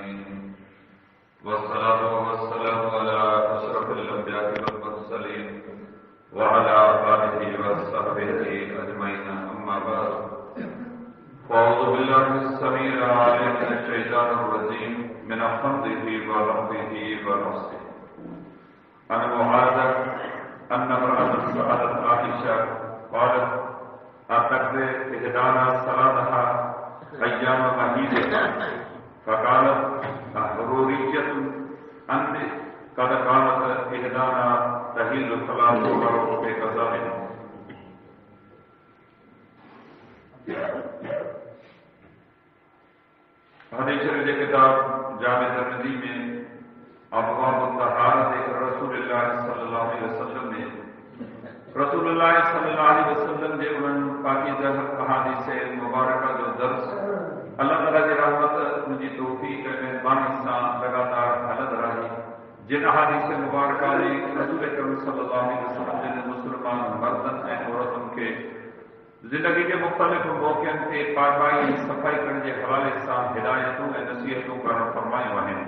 العالمين والصلاة والسلام على أشرف الأنبياء والمرسلين وعلى آله وصحبه أجمعين أما بعد فأعوذ بالله السميع العليم من الشيطان الرجيم من حمده ونفخه ونفسه عن معاذ أن امرأة سألت عائشة قالت أتقضي إحدانا صلاتها أيام مهيدها فقالت ضرورية أنت قد كانت إحدانا تهيل صلاة بقضائها. حدیث شریف کتاب جامع ترمذی میں ابواب الطہارۃ رسول اللہ صلی اللہ علیہ وسلم نے رسول اللہ صلی اللہ علیہ وسلم جے انہوں پاکیزہ احادیث مبارکہ جو درس اللہ تعالیٰ کی رحمت مجھے توفیق مہربانی سان لگاتار حلت رہی جن احادیث مبارکہ نے رسول کریم صلی اللہ علیہ وسلم جن مسلمان مردن اور عورتن کے زندگی کے مختلف موقعوں سے پاکائی صفائی کرنے کے حوالے سے ہدایتوں اور نصیحتوں کا فرمائے ہیں.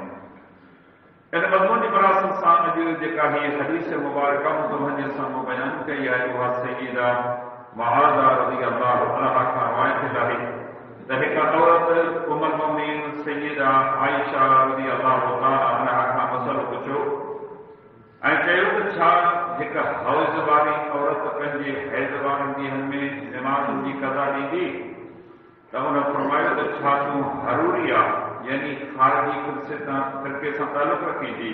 ان مضمون براسل سان جو جکا ہی حدیث مبارکہ متوجہ سامو بیان کئی ہے وہ سیدہ معاذہ رضی اللہ عنہا کا روایت ہے. ذہک عورت ام المؤمنین سیدہ عائشہ رضی اللہ عنہا کا مسئلہ پوچھو ऐं चयो त छा हिकु हौज़ वारी औरत पंहिंजे हैज़ वारनि ॾींहंनि में नमाज़ुनि जी क़ज़ा ॾींदी त उन फरमायो त छा तूं हरूरी आहे यानी ख़ारिजी फ़िरक़े सां तालुक़ रखी थी.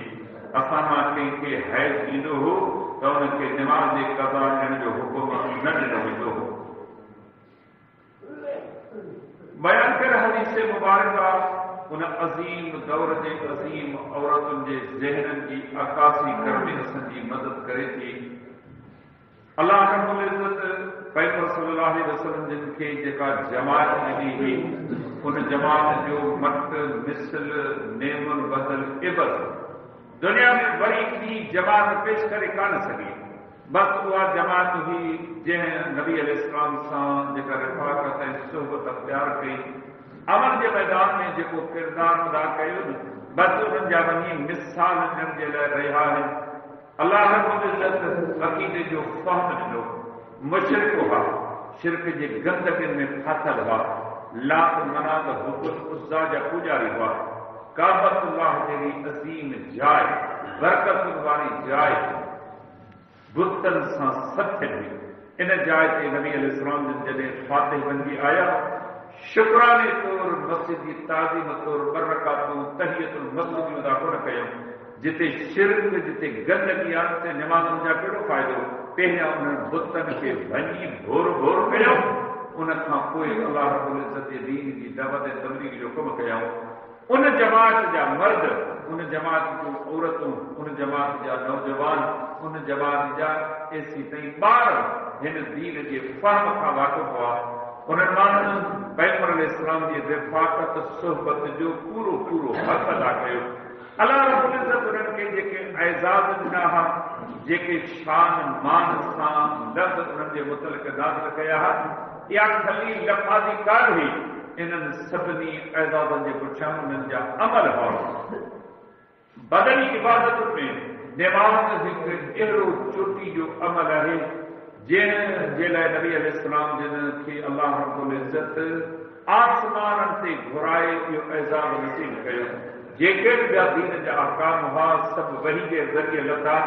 असां मां कंहिंखे हैज़ ईंदो हो त उनखे नमाज़ जी क़ज़ा ॾियण जो हुकुम न ॾिनो वेंदो हो. बयान कर हदीस मुबारका उन अज़ीम दौर जे अज़ीम औरतुनि जे ज़हननि जी अकासी करणे असांजी मदद करे थी. अल्लाह रब्बुल इज़्ज़त पैगंबर सल्लल्लाहु अलैहि वसल्लम जिन खे जेका जमात ॾिनी हुई उन जमात जो मत मिसल नेमुन बदल इबद दुनिया में वरी ॿी जमात पेश करे कान सघी. बस उहा जमात हुई जंहिं नबी अलैहिस्सलाम सां जेका रिफ़ाक़त ऐं सुहबत अख़्तियार कई अमल जे मैदान में जेको किरदारु अदा कयो न बस उन्हनि जा वञी मिसाल ॾियण जे लाइ रहिया आहिनि. अल्लाह रब्बुल इज़्ज़त अक़ीदे जो फ़हम ॾिनो. मुशरिक हुआ शिरक जे गंदगियुनि में फाथल हुआ. लात मनात हुबुल उज़्ज़ा जा पूॼारी हुआ. काबतुल्लाह जहिड़ी अज़ीम जाइ बरकतुनि वारी जाइ बुतनि सां सथल हुई. इन जाइ ते नबी अलैहिस्सलाम जॾहिं फातिह बणिजी आया शुक्राने तौर मस्जिद जी ताज़ीम तौर बरकातूं तहियतुल मस्जिद अदा कोन कयूं. जिते शिरक जिते गंदगी आहे उते नमाज़ुनि जा कहिड़ो फ़ाइदो. पहिरियां उन्हनि बुतनि खे भञी भोर भोर कयूं. उन खां पोइ अल्लाह रब्बुल इज़्ज़त जे दीन जी दावत ऐं तबलीग जो कमु कयूं. उन जमात जा मर्द उन जमात जूं औरतूं उन जमात जा नौजवान उन जमात जा एसी ताईं ॿार हिन दीन जे फ़हम खां वाक़ुफ़ हुआ. उन्हनि माण्हुनि पैगंबर अलैहिस्सलाम जी रिफ़ाक़त सुहबत जो पूरो पूरो हक़ अदा कयो. अल्लाह रब्बुल इज़्ज़त उन्हनि खे जेके एज़ाज़ ॾिना हुआ जेके शान मान सां लफ़्ज़ उन्हनि जे मुतलिक़ नाज़िल कया हुआ इहा ख़ाली लफ़ाज़ी कार हुई. इन्हनि सभिनी एज़ाज़नि जे पुठियां उन्हनि जा अमल हुआ. बदनी इबादतुनि में नमाज़ हिकु अहिड़ो चोटी जो अमल आहे जंहिं लाइ नबी अलैहिस्सलाम जिन खे अल्लाह रब्बुल इज़्ज़त आसमाननि ते घुराए इहो एज़ाज़ नसीब कयो. जेके बि ॿिया दीन जा अहकाम हुआ सभु वही जे ज़रिए लथा.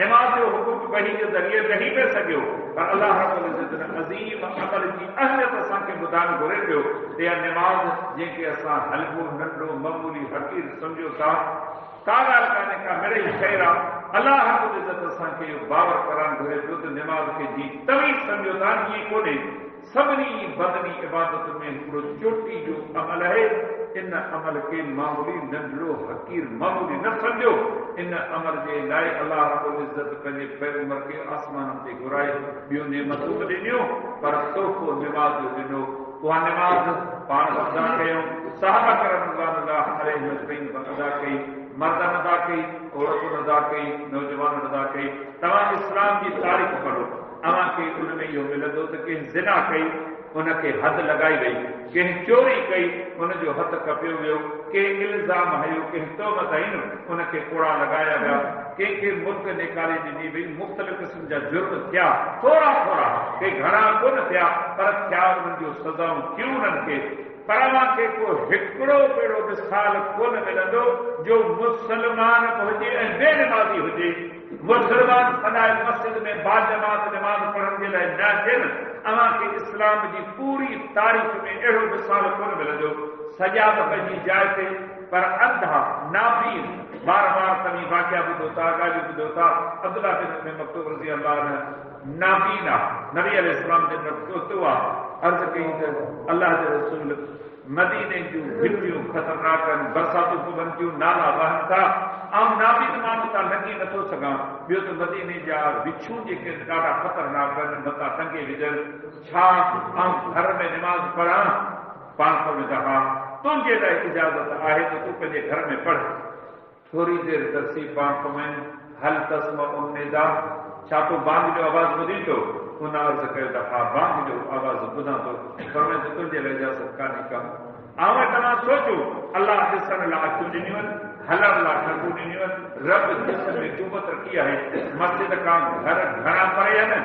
नमाज़ जो हुकुम वही जे ज़रिए नहीं पए सघियो पर अल्लाह रब्बुल इज़्ज़त अज़ीम अमल जी अहमियत असांखे ॿुधाइणु घुरे पियो त इहा नमाज़ जंहिंखे असां हल्को नंढो मामूली हक़ीर सम्झो था का ॻाल्हि कान्हे का मिड़ई ख़ैर आहे. अल्लाह रब्बुल इज़्ज़त असांखे इहो बावर कराइणु घुरे पियो त नमाज़ खे जी तवी सम्झो था ईअं कोन्हे. सभिनी बदनी इबादतुनि में हिकिड़ो चोटी जो अमल आहे. इन अमल खे मामूली नंढड़ो हक़ीर मामूली न सम्झो. इन अमल जे लाइ अल्लाह रब्बुल इज़्ज़त पंहिंजे पैगंबर खे आसमाननि ते घुराए ॿियूं नेमतूं बि ॾिनियूं पर तोहफ़ो नमाज़ जो ॾिनो. उहा नमाज़ पाण अदा कयूं. सहाबा किराम रज़ियल्लाहु अलैहिम अजमईन अदा कई. मर्दनि अदा कई औरतुनि अदा कई नौजवाननि अदा कई. तव्हां इस्लाम जी तारीख़ पढ़ो अव्हांखे उन में इहो मिलंदो त कंहिं ज़िना कई ان کے حد لگائی وئی، کہیں چوری کئی ان جو ہتھ کپیو ویو، کہ الزام ہیو، کہ تہمت آئین ان کے کوڑا لگایا گیا، کہ ملک نکالے ڈنی وئی، مختلف قسم جا جرم تھیا، تھوڑا تھوڑا کہ گھنا کون تھیا پر تھیا ان جو سزاؤں کیوں ان کے پرواں کے کو ہکڑو پیڑو مثال کون ملندو جو مسلمان ہوجے بے نمازی ہوجے، مسلمان سدائے مسجد میں با جماعت نماز پڑھن کے لئے نہ دن اما کہ اسلام کی پوری تاریخ میں اڑو مثال کون ملندو، سجاد پنجی جائے تھے پر اندھا نابین بار بار تمی واقعہ بدو تا گالی بدو تا عبداللہ بن مکتوب رضی اللہ عنہ نابینا نبی علیہ السلام جن رکھتوا عرض کہیں کہ اللہ کے رسول مدینے جو بھٹیوں خطرناک برساتوں کو بنتیوں نالا بہن تھا عام نابین مانو تا لگی نہ تو سگا بیو تو مدینے جا بچھوں جے کے ڈاڈا خطرناک متا ٹنگے وجن چھا عام گھر میں نماز پڑھا 500 میں دفعہ تجھے لائے اجازت آئے تو پہلے گھر میں پڑھ، تھوڑی دیر ترسی 500 میں حل تسمع الندا چھا تو بانگ جو آواز بدی تو انہاں عرض کرے دفعہ بانگ جو آواز بنا تو فرمائے تو تجھے لے جا سکا نہیں کم آوے تمہاں سوچو اللہ حسن اللہ اچھو جنیون حلر اللہ ٹھنگو جنیون رب جسم میں قوت رکھی ہے مسجد کا گھر گھنا پڑے ہے نا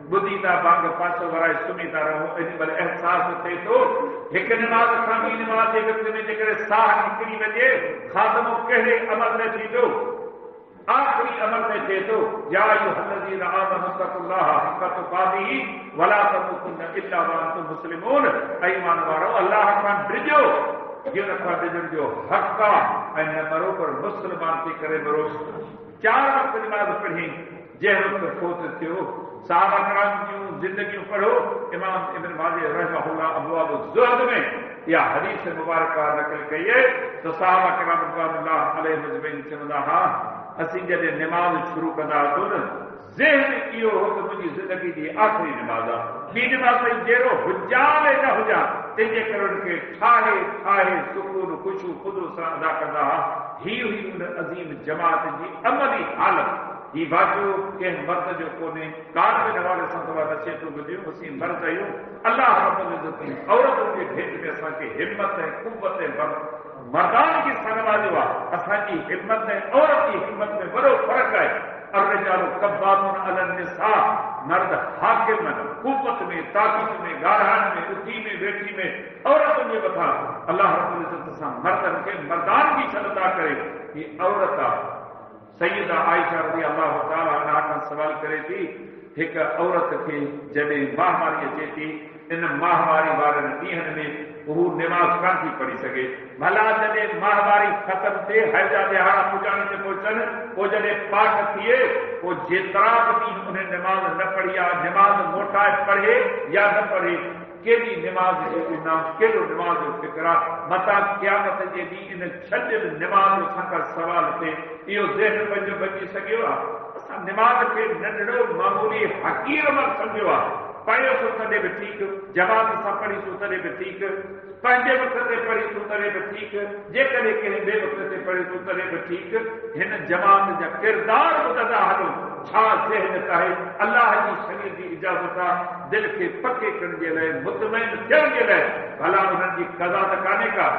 بدھی تا بانگ پاسو ورائے سمی تا رہو ان بل احساس تے تو ایک نماز کھامی نماز کے وقت میں جکڑے ساہ نکری وجے خاتمو کہڑے عمل میں تھی تو آخری عمل میں تھے تو یا ایھا الذین آمنوا اتقوا اللہ حق تقاتہ ولا تموتن الا وانتم مسلمون، ایمان وارو اللہ کا ڈرجو یہ رکھا ڈرجو حق کا ان مرو پر مسلمان کے کرے مرو 4 وقت نماز پڑھی جہر وقت فوت تھیو صحابہ کرام کیوں زندگیوں پڑھو امام ابن ماجہ رحمہ اللہ ابواب الزہد میں یا حدیث مبارکہ نقل کیے تو صحابہ کرام رضوان اللہ علیہ مجمعین چندا ہاں اسی جدے نماز شروع کردا تو ذہن کیو ہو تو مجھے زندگی دی آخری نماز بی نماز جیرو حجال نہ ہو جا تیجے کرن کے ٹھاہے ٹھاہے سکون خوشو خودو سا ادا کردا ہی ان عظیم جماعت جی عملی حالت یہ واقعو کہ مرد جو کونے کار میں نوالے سنتوا نچے تو بدیو اسی مرد ایو اللہ رب العزت کی عورتوں کے بھیج میں اساں کی ہمت ہے قوت ہے مردان کی سنوا جو اساں کی ہمت ہے عورت کی ہمت میں بڑو فرق ہے الرجال قوامون علی النساء مرد حاکم قوت میں طاقت میں گارہان میں اٹھی میں بیٹھی میں عورتوں نے بتا اللہ رب العزت سے مردن کے مردان کی شرطا کرے یہ عورتہ سیدہ عائشہ رضی اللہ تعالی عنہ کا سوال کرے تھی ایک عورت کے جب ماہواری اچے تھی ان ماہواری وارن ڈیہن میں وہ نماز کان تھی پڑھی سکے بھلا جب ماہواری ختم تھے حیضہ دہاڑا پہنچانے سے پہنچن وہ جب پاک تھیے وہ جترا بھی انہیں نماز نہ پڑھیا نماز موٹا پڑھے یا نہ پڑھے کیڑی نماز جو نام کیڑو نماز جو فکرا متا قیامت جے دی ان چھڈل نماز جو سکا سوال تے ایو ذہن پنجو بچی سگیو اسا نماز کے ننڈڑو معمولی حقیر مت سمجھو پڑھو تو تدے بھی ٹھیک جماعت سا پڑھی تو تدے بھی ٹھیک پنجے وقت تے پڑھی تو تدے بھی ٹھیک جے کدے کہ بے وقت تے پڑھی تو تدے بھی ٹھیک ہن جماعت جا کردار متدا ہلو چھا ذہن ہے اللہ کی شریعت کی اجازت دل کے پکے کرنے کے لیے مطمئن کرنے کے لیے بھلا انہوں کی قضا تکانے کا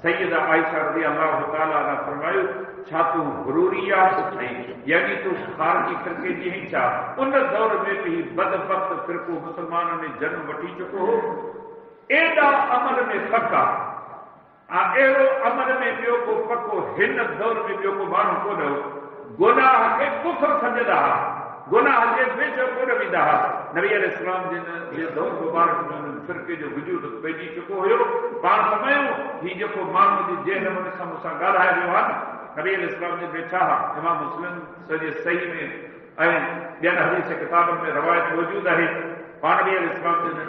سیدہ عائشہ رضی اللہ تعالیٰ عنہ فرمایا چھا تو غروریات نہیں یعنی تو خارجی فرقے جی نہیں چاہ ان دور میں بھی بدبخت فرقو مسلمانوں نے جنم وٹی چکو ہو ایڈا عمل میں پکا ایڑو عمل میں بیو کو پکو ہن دور میں بیو کو مانو کو نہ گناہ کے کفر سمجھدا گناہ کے بیچ کو نہ ویدا نبی علیہ السلام جن یہ دور مبارک میں فرقے جو وجود پیجی چکو ہو بار سمجھو ہی جو کو مانو دی جہل من سم سا گالا ہے جو نبی علیہ السلام نے بیٹھا امام مسلم سجے صحیح میں اے بیان حدیث کتابوں میں روایت موجود ہے نبی علیہ السلام نے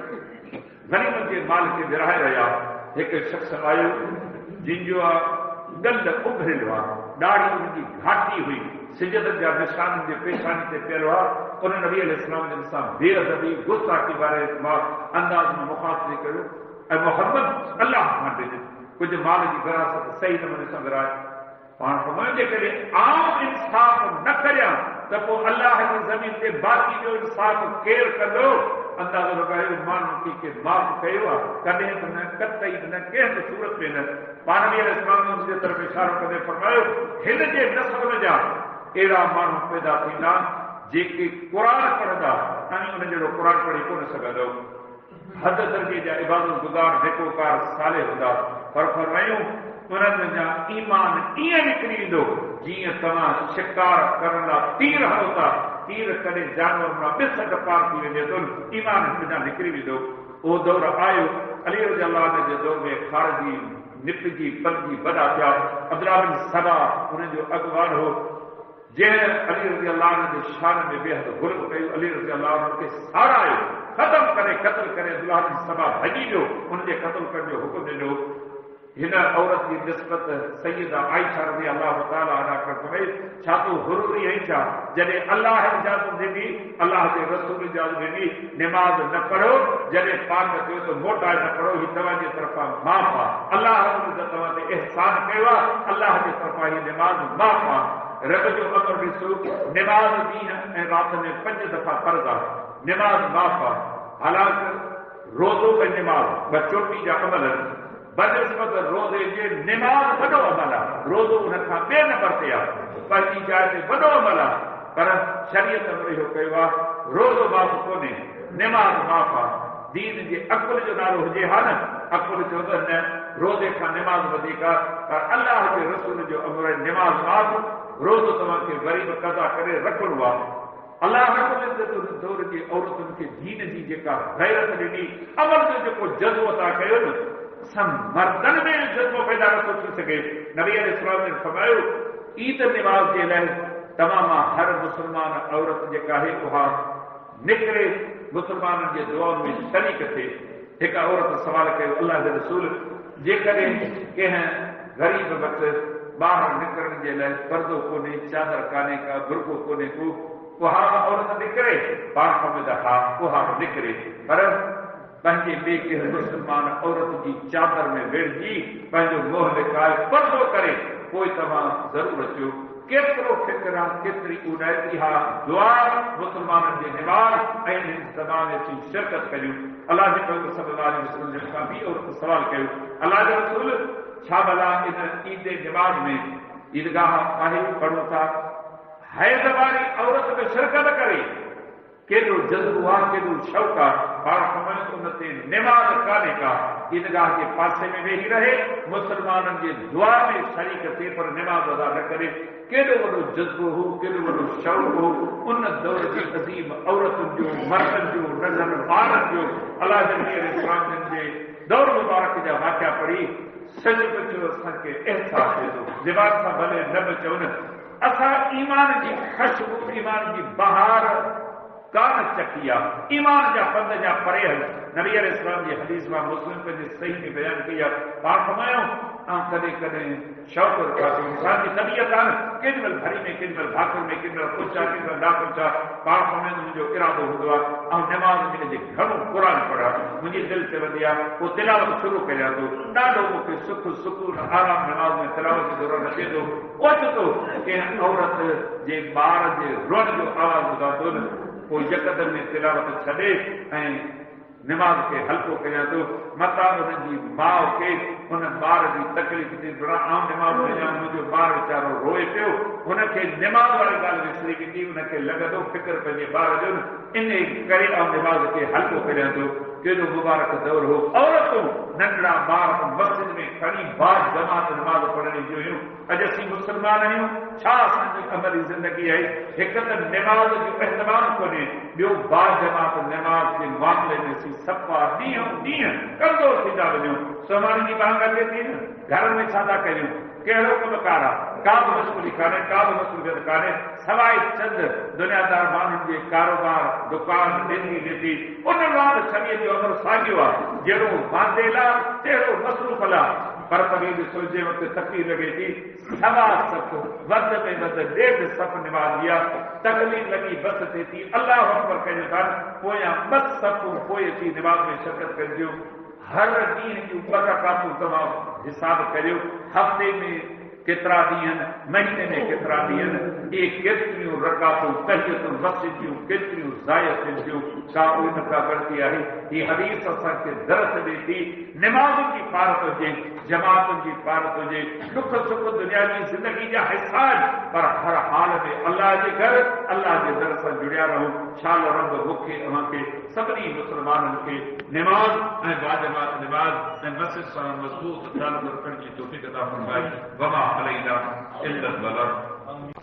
غنیمت کے مال کے برائے رہا ایک شخص آئے جن جو گل ابھرل ہوا ڈاڑھی ان کی گھاٹی ہوئی سجدت جا نشان کے پیشانی سے پہل ہوا انہوں نے نبی علیہ السلام نے انسان بے ادبی غصہ کے بارے انداز میں مخاطبے کرو اے محمد اللہ مانتے دے کچھ مال کی وراثت صحیح نمونے سے گرائے پان فرمائیں جے کرے عام انصاف نہ کریا تو اللہ کی زمین سے باقی جو انصاف کیر کر دو اندازو لگاयो माण्हू खे माफ़ कयो आहे, कॾहिं बि न, कतई न, कंहिं बि सूरत में न. पाणवी अलैहिस्सलाम जे तरफ़ इशारो कंदे फरमायो हिन जे नस्ल जा अहिड़ा माण्हू पैदा थींदा जेके क़ुर पढ़ंदा ऐं उन जहिड़ो क़ुर पढ़ी कोन सघंदो, हद दर्जे जा इबादत गुज़ार नेकोकार साले हूंदा. पर फरमायूं उन्हनि जा ईमान ईअं निकिरी ईंदो जीअं तव्हां शिकार करण लाइ तीर हणो था, तीर कॾहिं जानवर मां बिस्क पार थी वञे थो, ईमान हिन जा निकिरी वेंदो. उहो दौर आयो अली रज़ी अल्लाह अन्हु जे दौर में खारजी निपजी पलजी वॾा थिया. अब्दुल्लाह बिन सबा उन जो अॻुवान हो जंहिं अली रज़ी अल्लाह अन्हु जे शान में बेहद गुल कयो. अली रज़ी अल्लाह अन्हु खे सारायो, ख़तम करे क़त्ल करे अब्दुल्लाह बिन सबा भॼी वियो, उनजे क़त्ल करण जो हुकुम ॾिनो. हिन औरत जी निस्बत सैयदा आयशा रज़ी अल्लाह तआला अन्हा खां कई, छा तूं हुरूरी आई छा? जॾहिं अल्लाह इजाज़त ॾिनी, अल्लाह जे रसूल इजाज़त ॾिनी, निमाज़ न पढ़ो, जॾहिं पाक कयो त मोटाए न पढ़ो, ही तव्हांजे तरफ़ां माफ़ आहे. अल्लाह तव्हां ते इहसान कयो आहे, अल्लाह जे तरफ़ां ही निमाज़ माफ़ आहे. रब जो अमर ॾिसो, निमाज़ ॾींहं ऐं राति में 5 दफ़ा फर्ज़ आहे, निमाज़ माफ़ आहे. हालांकि रोज़ो ऐं निमाज़ ॿ चोटी जा अमल आहिनि. बनिस्बत रोज़े जे निमाज़ वॾो अमल आहे, रोज़ो उन खां ॿिए नंबर ते आहे, पंहिंजी जाइ ते वॾो अमल आहे. पर शरीयत में इहो कयो आहे रोज़ो माफ़ कोन्हे, निमाज़ माफ़ आहे. दीन जे अकुल जो नालो हुजे हा न, अकुल चवंदो न रोज़े खां निमाज़ वधीक आहे, पर अल्लाह जे रसूल जो अमर निमाज़ माफ़, रोज़ो तव्हांखे वरी बि कज़ा करे रखणो आहे. अल्लाह रब्बुल इज़्ज़त दौर जी औरतुनि खे दीन जी जेका गैरत ॾिनी, अमल जो जेको जज़्बो अता कयो न, असां मर्दनि में जज़्बो पैदा नथो थी सघे. नबी अलैहिस्सलाम ने फरमायो ईद निमाज़ जे लाइ तमाम हर मुस्लमान औरत जेका आहे उहा निकिरे, मुस्लमाननि जे दुआउनि में शरीक थिए. हिकु औरत सवाल कयो, अल्लाह जे रसूल जेकॾहिं कंहिं ग़रीब वटि ॿाहिरि निकिरण जे लाइ पर्दो कोन्हे, चादर कान्हे का, बुर्को कोन्हे को, उहा औरत निकिरे? पाण फरमाईंदा हा उहा निकिरे, पर पंहिंजे ॿिए कंहिं मुस्लमान औरत जी चादर में विढ़जी पंहिंजो मोह लिकाए पर्दो करे पोइ तव्हां ज़रूरु अचो. केतिरो फिक्र आहे, केतिरी उनाइती आहे. दुआ मुस्लमाननि जे निवाज़ ऐं इज्तिमा में अची शिरकत करियूं. अलाह जे पैगंबर सल्लल्लाहु अलैहि वसल्लम खां बि औरत सवाल कयो, अलाह जे रसूल छा भला इन ईद निमाज़ में ईदगाह आहे पढ़ूं था, हैद वारी औरत में शिरकत करे? केॾो जज़्बो आहे, केॾो शौक़ आहे. पाण फरमायो उन ते निमाज़ कान्हे का, ईदगाह जे पासे में वेही रहे, मुस्लमाननि जे दुआ में शरीक थिए पर निमाज़ अदा न करे. केॾो वॾो जज़्बो हो, केॾो वॾो शौक़ हो उन दौर जी अज़ीम औरतुनि जो, मर्दनि जो, नंढनि ॿारनि जो. अलाह जे नबी अलैहिस्सलाम जे दौर मुबारक जा वाक़िया पढ़ी सॼ कुझु असांखे अहसासु थिए थो. लिबास सां भले न बि चवनि, असां ईमान जी ख़ुशबू, ईमान जी बहार कान चखी आहे. ईमान जा पंध जा परे आहिनि. नबी अलैहिस्सलाम जी हदीस मां मुस्लिम पंहिंजे सही में बयान कई आहे. पाण फरमायो कॾहिं कॾहिं शौक़ रखातो, इंसान जी तबियत आहे न, केॾी महिल भरी में, केॾी महिल भाकुर में, केॾी महिल कुझु आहे, केॾी महिल ना कुझु आहे. पाण फरमाईंदो मुंहिंजो इरादो हूंदो आहे ऐं निमाज़ में जे घणो क़ुर पढ़ा, मुंहिंजी दिलि ते वधी आहे, पोइ तिलावत शुरू कयां थो. ॾाढो मूंखे सुख सुकून आराम निमाज़ में तिलावत जे दौरान अचे थो. ओचितो कंहिं औरत जे ॿार जे रुअण जो आवाज़ ॿुधां थो न, पोइ यकदम में तिलावत छॾे ऐं निमाज़ खे हल्को कयां थो. मतां हुनजी माउ खे हुन ॿार जी तकलीफ़ थी, आउं निमाज़ वञा, मुंहिंजो ॿारु वीचारो रोए पियो, हुनखे निमाज़ वारी ॻाल्हि विसरी वेंदी, हुनखे लॻंदो फिक्र पंहिंजे ॿार जो न, इन करे आउं निमाज़ खे हल्को कयां थो. केॾो मुबारक दौर हो. औरतूं नंढड़ा ॿार मस्जिद में खणी बाज जमात निमाज़ पढ़ण ईंदियूं हुयूं. अॼु असीं मुस्लमान आहियूं, छा असांजी अमली ज़िंदगी आहे? हिकु त निमाज़ जो एहतमाम कोन्हे, ॿियो बाज जमात निमाज़ जे मामले में असीं सफ़ा ॾींहं ॾींहं कमज़ोर थींदा वञूं. सोमारी जी मांग अचे थी न, घरनि में छा था कयूं? कहिड़ो कमकार आहे? का बि मसूली कान्हे, का बि मसूलियत कान्हे, सवाइ चंद दुनियादार माण्हुनि जे कारोबार दुकान ॾिनी ॾिठी. उन लाइ शरीअ जो अमर साॻियो आहे. जहिड़ो बांदेल आहे तहिड़ो मसरूफ़ आहे. पर तॾहिं बि सोचे वक़्तु तकलीफ़ लॻे थी, सवा सफ़ वध में वधि 1.5 सफ़ निमाज़ी आहे. तकलीफ़ लॻी बस थिए थी, अल्लाह अकबर कयूं था, पोयां 2 सफ़ूं पोइ अची निमाज़ में शिरकत करिजो. हर ॾींहं जूं 2 रकातूं तव्हां हिसाब करियो, हफ़्ते में केतिरा ॾींहं महीने में केतिरा ॾींहं इहे केतिरियूं रकातूं तहियतूं मस्जिद जूं केतिरियूं ज़ाय थियनि थियूं का उहे न का गणती आहे हीअ हदीस असांखे दरस ॾिए थी निमाज़ुनि जी पारत हुजे जमातुनि जी पारत हुजे दुख सुख दुनिया जी ज़िंदगी जा हिसा पर हर हाल में अल्लाह जे घर अल्लाह जे दर सां जुड़िया रहूं शाल रब मूंखे अव्हांखे सभिनी मुस्लमाननि खे निमाज़ ऐं बाजमात निमाज़ ऐं मस्जिद सां मज़बूत तालुक़ रखण जी तौफ़ीक़ अता फरमाए वमा अलैना इल्ला अल बलाग।